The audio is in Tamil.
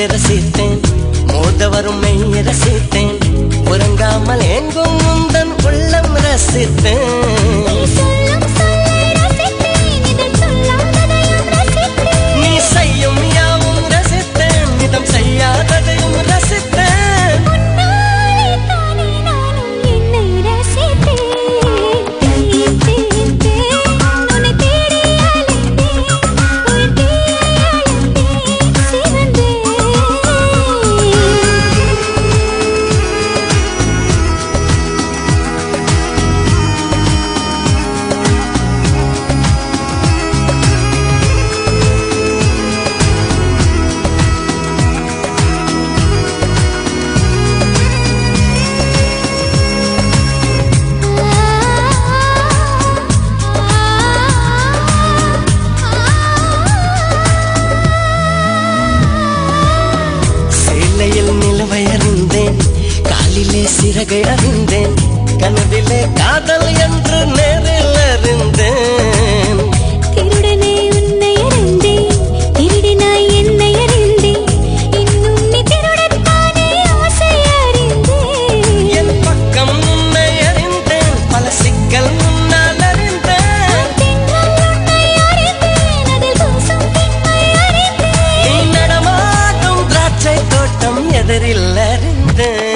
ரசித்தேன் மோத வரும் மெய்ய ரசித்தேன் உறங்காமல் எங்கும் முந்தன் உள்ளம் ரசித்தேன் நீ செய்யும் யாவும் ரசித்தேன் இதம் செய்யாததையும் ரசித்தேன் சிறகை அறிந்தேன் கனவிலே காதல் என்று நேரில் அறிந்தேன் திருடனே உன்னை அறிந்தேன் திருடினாய் என்னை அறிந்தேன் இன்னும் நீ திருடத்தானே ஆசை அறிந்தேன் என் பக்கம் உன்னை அறிந்தேன் பல சிக்கல் முன்னால் அறிந்தேன் உன்னை அறிந்தேன் அதில் தோசம் பெண்மை அறிந்தேன் நீ நடமாடும் திராட்சை தோட்டம் எதிரில் அறிந்தேன்